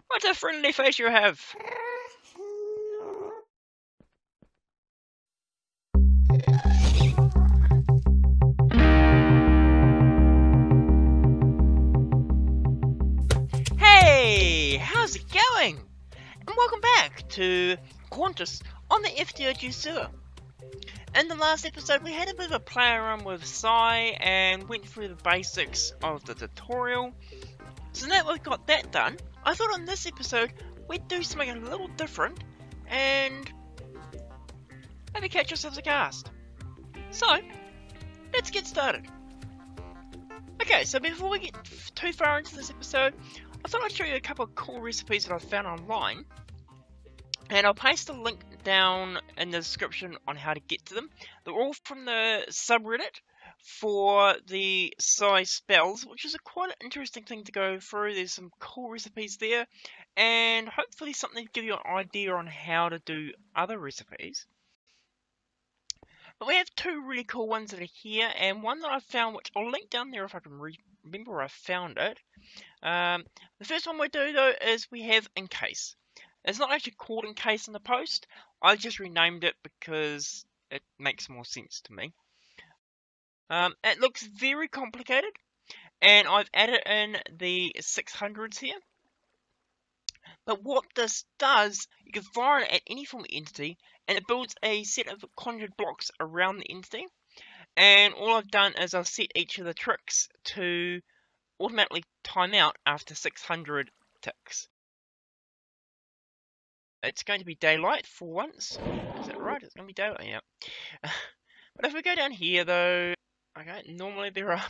What a friendly face you have! Hey! How's it going? And welcome back to Quantus on the FTOG server. In the last episode we had a bit of a play around with Psi and went through the basics of the tutorial. So now that we've got that done, I thought on this episode we'd do something a little different and maybe catch ourselves a Ghast. So, let's get started. Okay, so before we get too far into this episode, I thought I'd show you a couple of cool recipes that I found online. And I'll paste a link down in the description on how to get to them. They're all from the subreddit for the PSI Spells, which is a quite an interesting thing to go through. There's some cool recipes there, and hopefully something to give you an idea on how to do other recipes. But we have two really cool ones that are here, and one that I found, which I'll link down there if I can remember where I found it. The first one we do, though, is we have Encase. It's not actually called Encase in the post. I just renamed it because it makes more sense to me. It looks very complicated, and I've added in the 600s here. But what this does, you can fire it at any form of entity, and it builds a set of conjured blocks around the entity. And all I've done is I've set each of the tricks to automatically time out after 600 ticks. It's going to be daylight for once. Is that right? It's going to be daylight, yeah. But if we go down here, though, okay, normally there are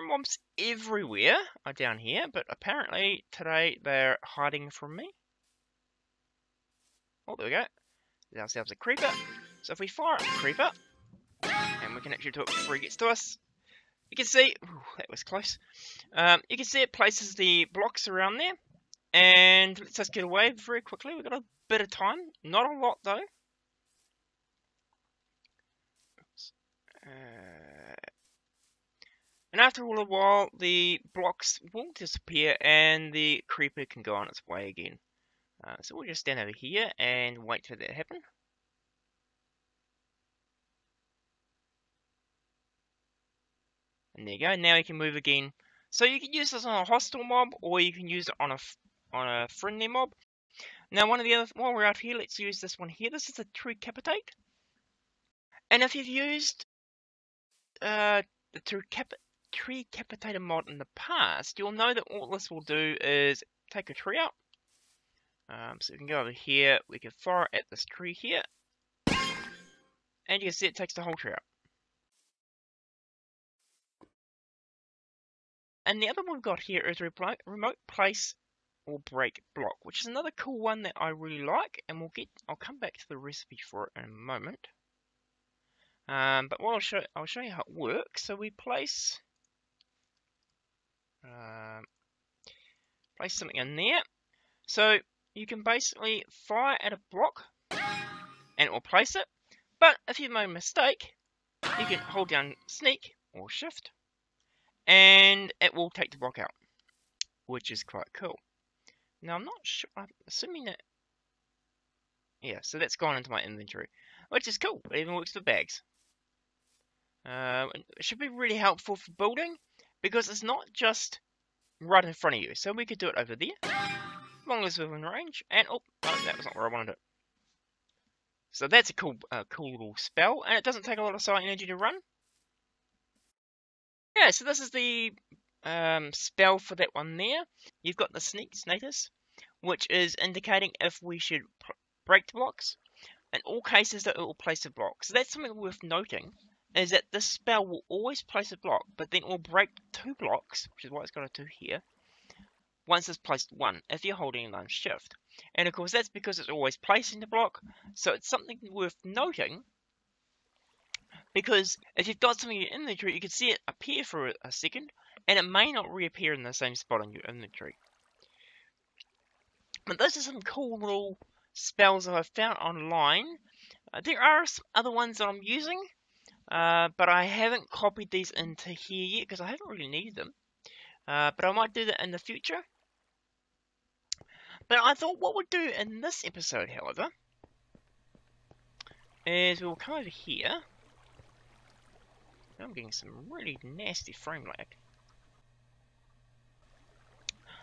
mobs everywhere down here, but apparently today they're hiding from me. Oh, there we go. There's ourselves a creeper. So if we fire at the creeper, and we can actually do it before he gets to us, you can see, ooh, that was close. You can see it places the blocks around there. And lets us get away very quickly. We've got a bit of time. Not a lot, though. And after all a while, the blocks will disappear and the creeper can go on its way again. So we'll just stand over here and wait for that to happen. And there you go. Now you can move again. So you can use this on a hostile mob, or you can use it on a friendly mob. Now, while we're out here, let's use this one here. This is a true Capitate. And if you've used the tree Capitator mod in the past, you'll know that all this will do is take a tree out. So we can go over here, we can fire at this tree here, and you can see it takes the whole tree out. And the other one we've got here is remote place or break block, which is another cool one that I really like, and I'll come back to the recipe for it in a moment. But what I'll show you how it works. So we place something in there. So you can basically fire at a block, and it will place it. But if you made a mistake, you can hold down Sneak or Shift, and it will take the block out, which is quite cool. Now I'm not sure. I'm assuming that. Yeah, so that's gone into my inventory, which is cool. It even works for bags. It should be really helpful for building, because it's not just right in front of you. So we could do it over there, as long as we're within range. And oh, that was not where I wanted it. So that's a cool little spell, and it doesn't take a lot of psi energy to run. Yeah, so this is the spell for that one there. You've got the sneak status, which is indicating if we should break the blocks. In all cases, that it will place a block. So that's something worth noting, is that this spell will always place a block, but then it will break 2 blocks, which is why it's got a 2 here, once it's placed 1, if you're holding down Shift. And of course, that's because it's always placing the block, so it's something worth noting, because if you've got something in your inventory, you can see it appear for a second, and it may not reappear in the same spot in your inventory. But those are some cool little spells that I've found online. There are some other ones that I'm using, but I haven't copied these into here yet because I haven't really needed them. But I might do that in the future. But I thought what we'd do in this episode, however, is we'll come over here. I'm getting some really nasty frame lag.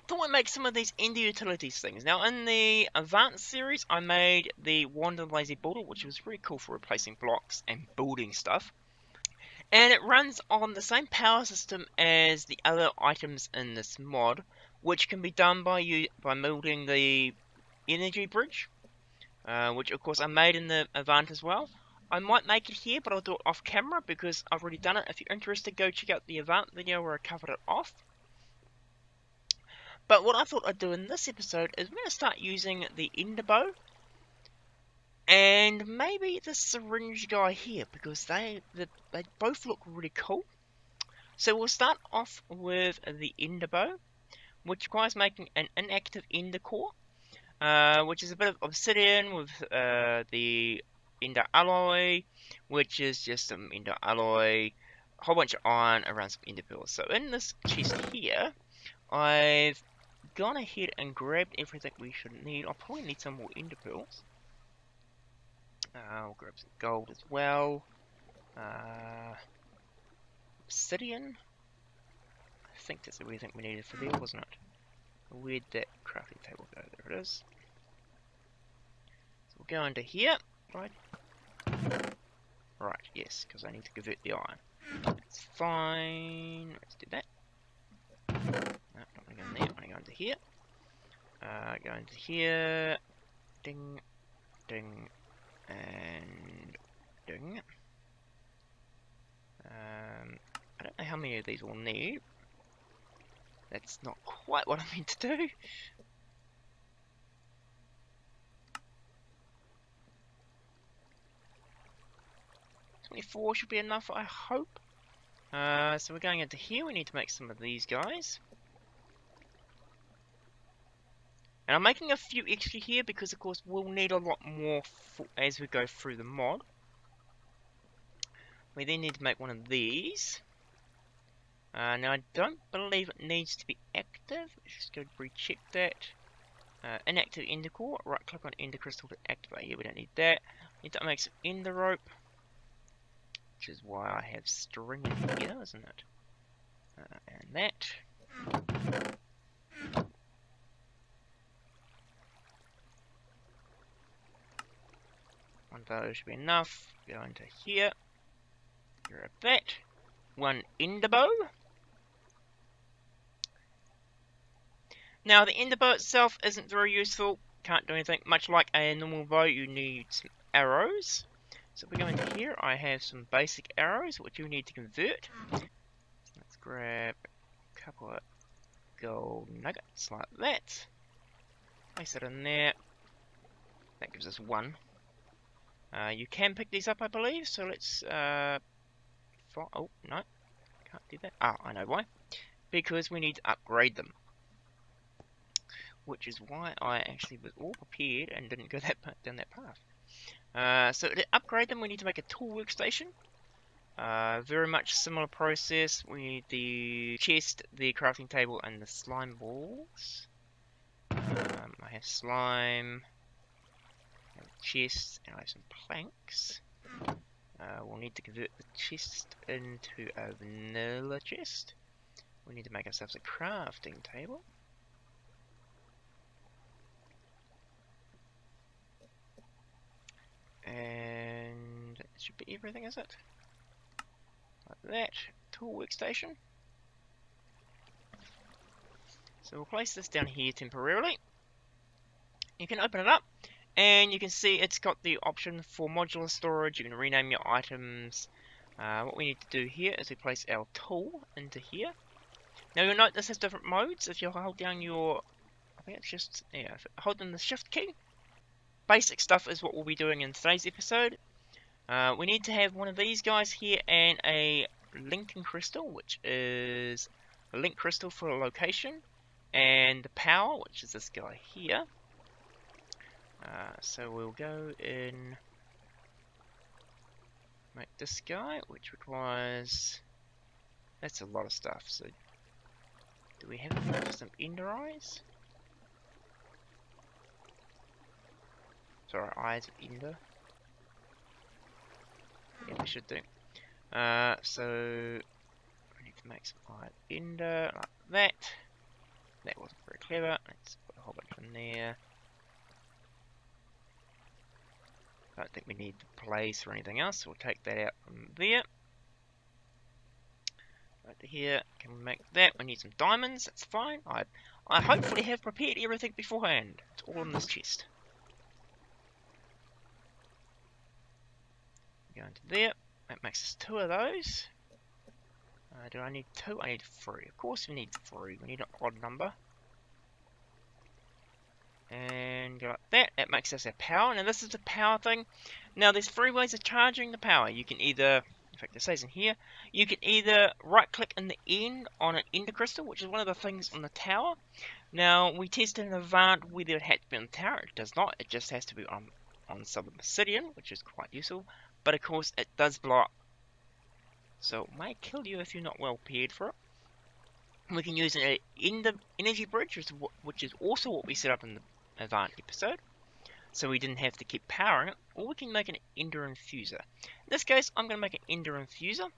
Thought I'd make some of these Ender Utilities things. Now, in the Advanced series, I made the Wander Lazy Builder, which was really cool for replacing blocks and building stuff. And it runs on the same power system as the other items in this mod, which can be done by building the energy bridge, which of course I made in the Avant as well. I might make it here, but I'll do it off camera because I've already done it. If you're interested, go check out the Avant video where I covered it off. But what I thought I'd do in this episode is we're going to start using the Ender Bow and maybe the syringe guy here, because they both look really cool. So we'll start off with the Ender Bow, which requires making an inactive Ender core, which is a bit of obsidian with the Ender alloy, which is just some Ender alloy, a whole bunch of iron around some Ender pearls. So in this chest here, I've gone ahead and grabbed everything we should need. I'll probably need some more Ender pearls. I'll grab some gold as well. Obsidian. I think that's everything we needed for there, wasn't it? Where'd that crafting table go? There it is. So we'll go into here, right? Right, yes, because I need to convert the iron. That's fine. Let's do that. No, not going to go in there. I'm going to go into here. Go into here. Ding, ding, and ding. I don't know how many of these we'll need. That's not quite what I meant to do. $24 should be enough, I hope. So we're going into here. We need to make some of these guys. And I'm making a few extra here because, of course, we'll need a lot more as we go through the mod. We then need to make one of these. Now, I don't believe it needs to be active. Let's just go recheck that. Inactive Ender core. Right click on Ender crystal to activate. Yeah, we don't need that. Need to make some Ender rope, which is why I have string in here, isn't it? And that. One of those should be enough. Go into here. Grab that. One Ender bow. Now the Ender bow itself isn't very useful. Can't do anything. Much like a normal bow, you need some arrows. So if we go into here, I have some basic arrows which you need to convert. Let's grab a couple of gold nuggets like that. Place it in there. That gives us one. You can pick these up, I believe. So let's. Oh no, can't do that. Ah, I know why. Because we need to upgrade them. Which is why I actually was all prepared and didn't go down that path. So to upgrade them, we need to make a tool workstation. Very much similar process. We need the chest, the crafting table, and the slime balls. I have slime, I have chest, and I have some planks. We'll need to convert the chest into a vanilla chest. We need to make ourselves a crafting table. And that should be everything, is it? Like that. Tool workstation. So we'll place this down here temporarily. You can open it up and you can see it's got the option for modular storage. You can rename your items. What we need to do here is we place our tool into here. Now you'll note this has different modes. If you hold down your, I think it's just, yeah, hold down the shift key. Basic stuff is what we'll be doing in today's episode. We need to have one of these guys here and a linking crystal, which is a link crystal for a location, and the power, which is this guy here. So we'll go in, make this guy, which requires, that's a lot of stuff. So do we have enough for some ender eyes? Sorry, eyes of ender. Yeah, we should do. So we need to make some eye of ender like that. That wasn't very clever. Let's put a whole bunch in there. I don't think we need the place or anything else, so we'll take that out from there. Right to here, can we make that? We need some diamonds, that's fine. I hopefully have prepared everything beforehand. It's all in this chest. Go into there, that makes us 2 of those. Do I need 2? I need 3. Of course we need 3, we need an odd number. And go like that, that makes us our power. Now this is the power thing. Now there's 3 ways of charging the power. You can either, in fact it says in here, you can either right click in the end on an ender crystal, which is one of the things on the tower. Now we tested in Avant whether it had to be on the tower. It does not, it just has to be on some obsidian, which is quite useful. But of course it does blow up, so it may kill you if you're not well prepared for it. We can use an energy bridge, which is also what we set up in the Avant episode, so we didn't have to keep powering it. Or we can make an ender infuser. In this case, I'm going to make an ender infuser,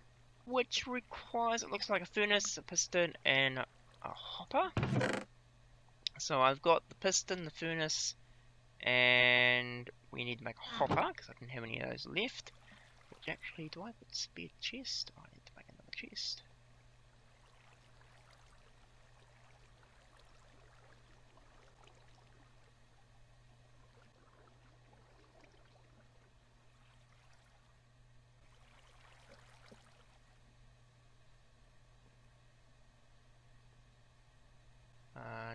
which requires, it looks like a furnace, a piston, and a hopper. So I've got the piston, the furnace, and we need to make a hopper, because I didn't have any of those left. Which actually, do I have a spare chest? I need to make another chest.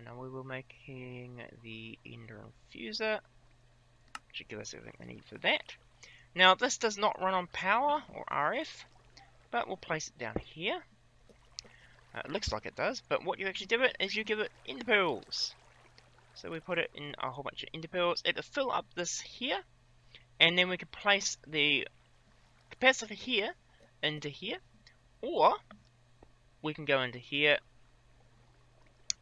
Now we were making the ender infuser, which should give us everything we need for that. Now this does not run on power or RF, but we'll place it down here. It looks like it does, but what you actually do it is you give it ender pearls. So we put it in a whole bunch of ender pearls. It'll fill up this here, and then we can place the capacitor here into here, or we can go into here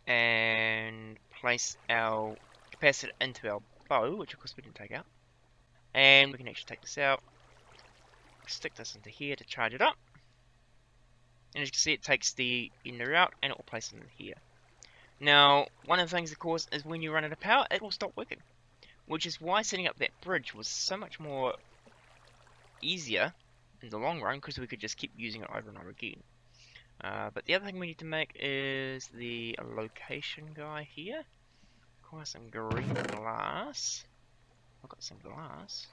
and place our capacitor into our bow, which of course we didn't take out. And we can actually take this out, stick this into here to charge it up. And as you can see, it takes the ender out and it will place it in here. Now, one of the things, of course, is when you run out of power, it will stop working. Which is why setting up that bridge was so much more easier in the long run, because we could just keep using it over and over again. But the other thing we need to make is the location guy here. Require some green glass. I've got some glass.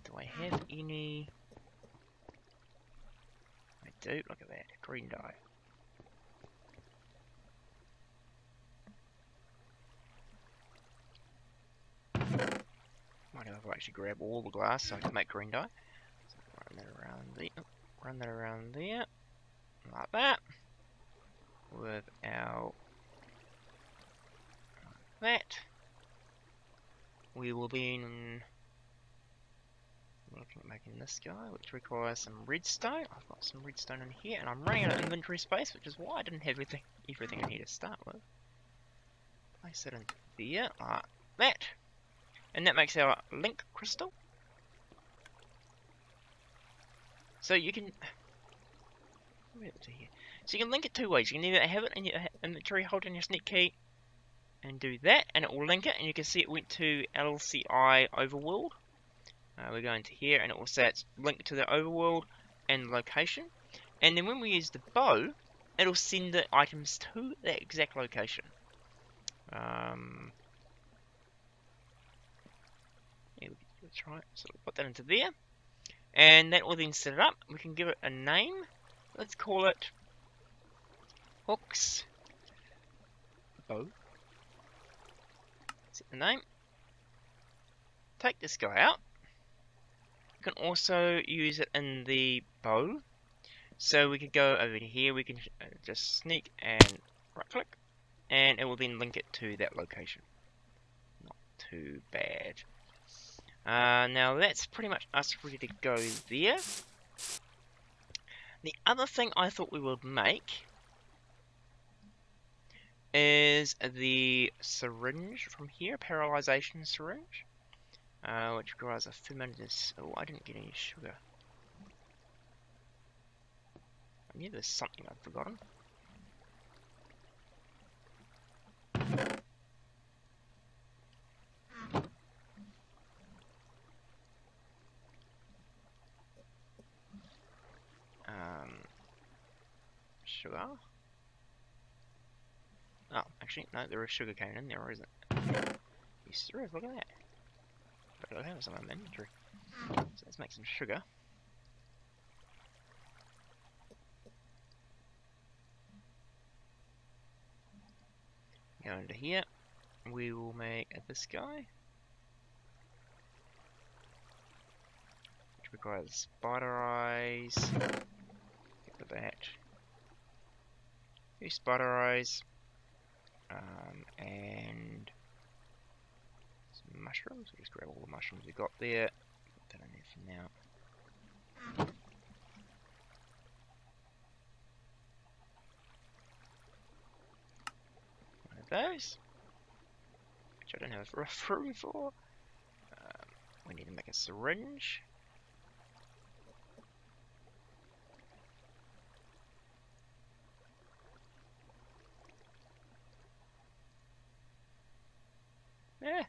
Do I have any? I do, look at that, green dye. Might have to actually grab all the glass so I can make green dye. So run that around there. Like that, with our that, we will be looking at making this guy, which requires some redstone. I've got some redstone in here, and I'm running out of inventory space, which is why I didn't have everything in here to start with. Place it in there, like that, and that makes our link crystal. So you can. So you can link it 2 ways. You can either have it in your inventory, hold in your sneak key, and do that, and it will link it. And you can see it went to LCI Overworld. We go into here, and it will say it's linked to the Overworld and location. And then when we use the bow, it'll send the items to that exact location. Yeah, that's right. So we'll put that into there, and that will then set it up. We can give it a name. Let's call it Hooks Bow. Set the name. Take this guy out. You can also use it in the bow. So we could go over here, we can just sneak and right click, and it will then link it to that location. Not too bad. Now that's pretty much us ready to go there. The other thing I thought we would make is the syringe from here, Paralyzation Syringe. which requires a fermented. Oh, I didn't get any sugar. I knew there's something I've forgotten. Sugar. Oh, actually, no, there is sugar cane in there, or is it? Yes, there is, look at that. But I have some in my inventory. So let's make some sugar. Go into here. We will make this guy. Which requires spider eyes. Get rid of that. 2 spider eyes. And some mushrooms. We'll just grab all the mushrooms we got there. Put that in there for now. One of those, which I don't have enough room for. We need to make a syringe. Yeah.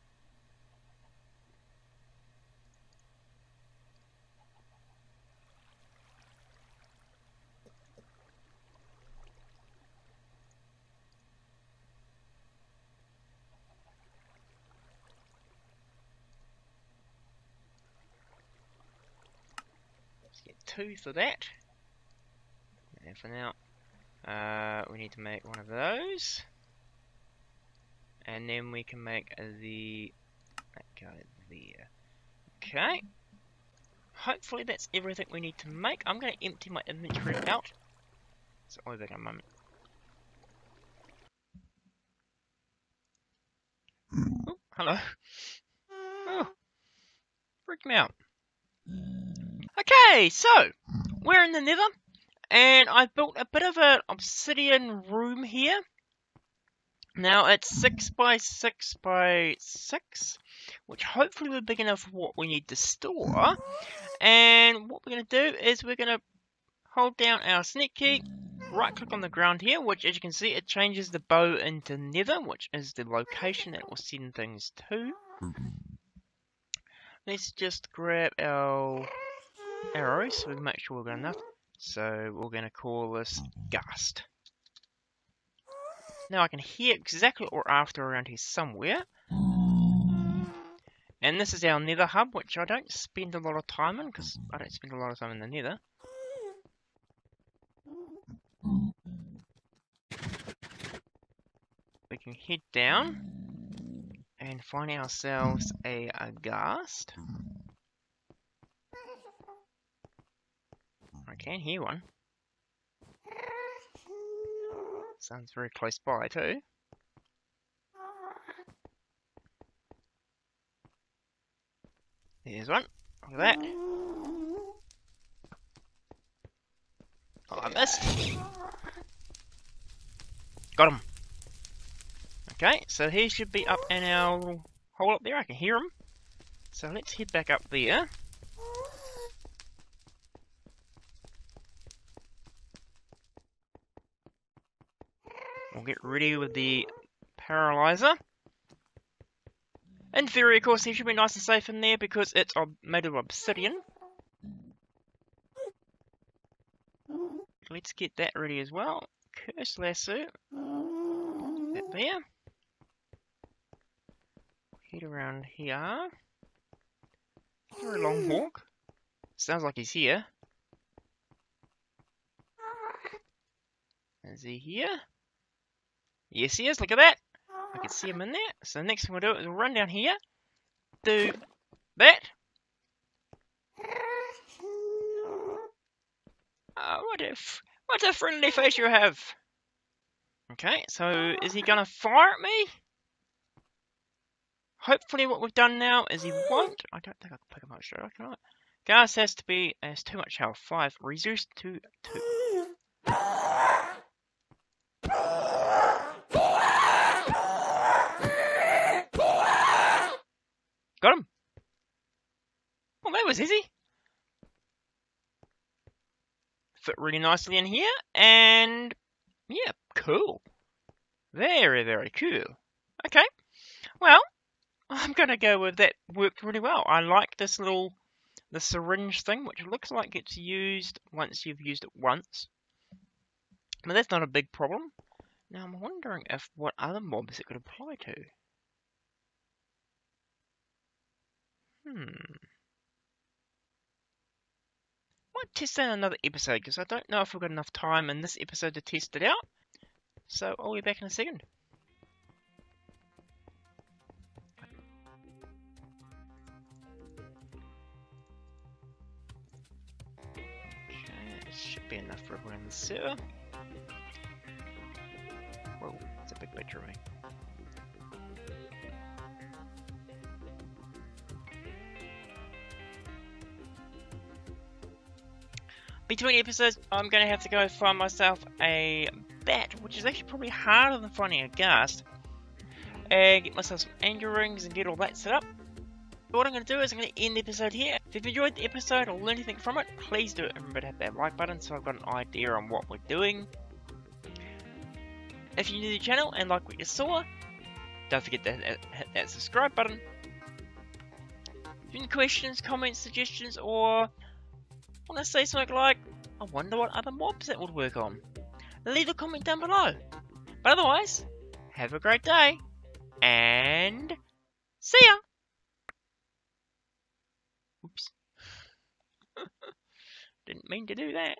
Let's get 2 for that. And for now, we need to make one of those. And then we can make that go there. Okay. Hopefully that's everything we need to make. I'm going to empty my inventory out. So I'll be back in a moment. Oh, hello. Oh, freaked me out. Okay, so we're in the Nether, and I've built a bit of an obsidian room here. Now it's 6 by 6 by 6, which hopefully will be big enough for what we need to store. And what we're going to do is we're going to hold down our sneak key, right click on the ground here, which as you can see it changes the bow into Nether, which is the location that will send things to. Let's just grab our arrows so we can make sure we've got enough. So we're going to call this Ghast. Now I can hear exactly what we're after around here somewhere. And this is our Nether hub, which I don't spend a lot of time in, because I don't spend a lot of time in the Nether. We can head down and find ourselves a Ghast. I can hear one. Sounds very close by too. There's one. Look at that. Oh, I missed. Got him. Okay, so he should be up in our little hole up there. I can hear him. So let's head back up there. We'll get ready with the paralyzer. In theory, of course, he should be nice and safe in there because it's made of obsidian. Let's get that ready as well. Curse lasso. That there. Head around here. Very long walk. Sounds like he's here. Is he here? Yes, he is. Look at that. I can see him in there. So the next thing we'll do is we'll run down here. Do that. What a friendly face you have. Okay, so is he gonna fire at me? Hopefully what we've done now is he won't. I don't think I can pick him up straight away, can I? Ghast has too much health. 5. Reduced to 2. Got him. was easy. Fit really nicely in here, and yeah, cool. Very, very cool. Okay, well, I'm gonna go with that. Worked really well. I like this the syringe thing, which looks like it's used once you've used it once. But that's not a big problem. Now I'm wondering if what other mobs it could apply to. Might test that in another episode, because I don't know if we've got enough time in this episode to test it out. So I'll be back in a second. Okay, this should be enough for everyone in the server. Whoa, it's a big battery. Between episodes, I'm going to have to go find myself a bat, which is actually probably harder than finding a ghast, and get myself some angel rings and get all that set up. But what I'm going to do is I'm going to end the episode here. If you've enjoyed the episode or learned anything from it, please do it. Remember to hit that like button so I've got an idea on what we're doing. If you're new to the channel and like what you saw, don't forget to hit that subscribe button. If you have any questions, comments, suggestions, or want to say something like, I wonder what other mobs that would work on, leave a comment down below. But otherwise, have a great day, and see ya! Oops. Didn't mean to do that.